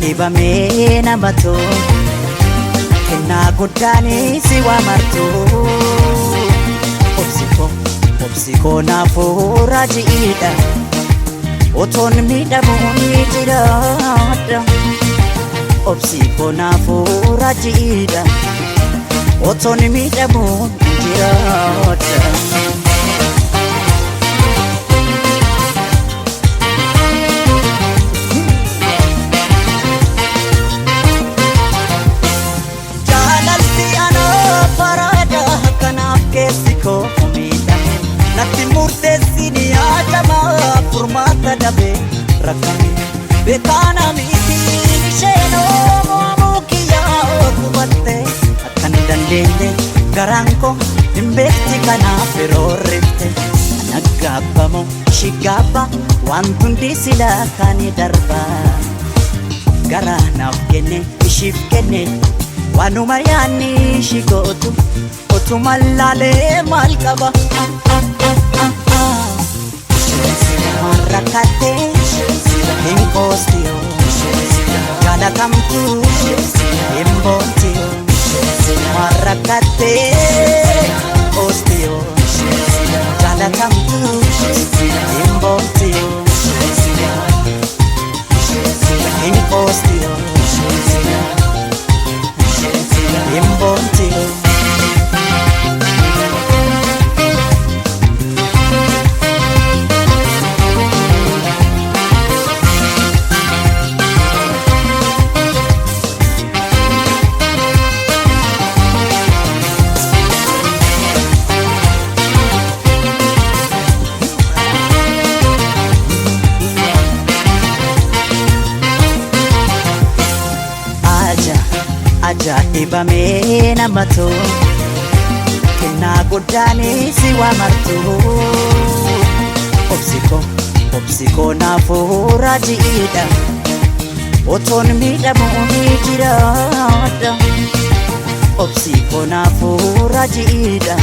Ajaa'ibamee namatu kennaa guddaanii si waamartu obsikoo naafuu raajiidha otoon miidhamuun jiraadha obsikoo naafuu raajiidha otoon miidhamuun jiraadha. Natti murteessini ajamaa furmaata dhabee rakkame beekana miti isheenoo moomuu kiyyaa gubatte akkan dandeenye garaan koo hin beekti kanaaf yeroo rifte naggaabbamoo shigaabba waan hundi silaa kaanii darba garaa naaf kenne ishiif kenne waanuma yaanni ishi gootu otuma laalee maal qaba. Marrakate hinkostio jalatamtu himbotio Marrakate ostio jalatamtu himbotio hinkostio himbotio. Ajaa'ibamee namatu kennaa guddaanii si waamartu obsikoo naafuu raajiidha otoon miidhamuun jiraadha obsikoo naafuu raajiidha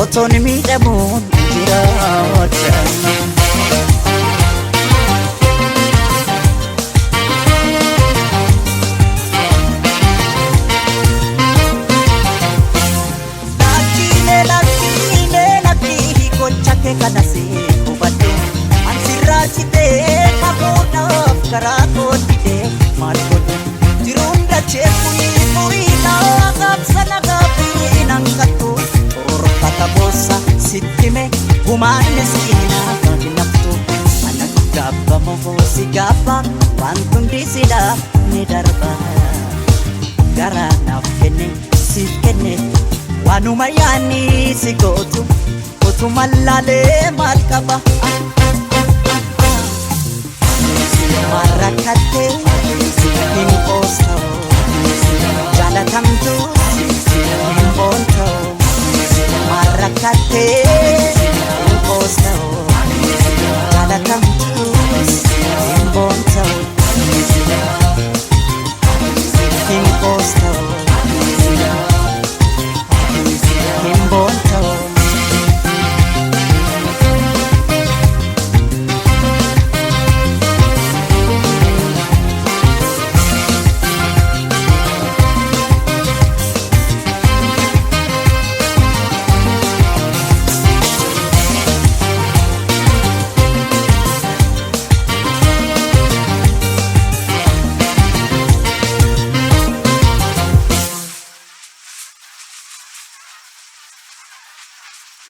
otoon miidhamuun jiraadha. Kanasi kubadde ansirraa citee kamuudhaaf karaa koodhidee maal godhu jiruun dachee furiidhaa gaabsana gaaffii nankattu orfata boossa sittime gumaanne siinaa gaafi naftu ana gaabbamoo si gaabba waan hundi silaa ni darba garaa naaf kenne siif kenne waanuma yaanni si gootu otuma laalee maal qaba. Marrakate hinkostio jalatamtu himbotio Marrakate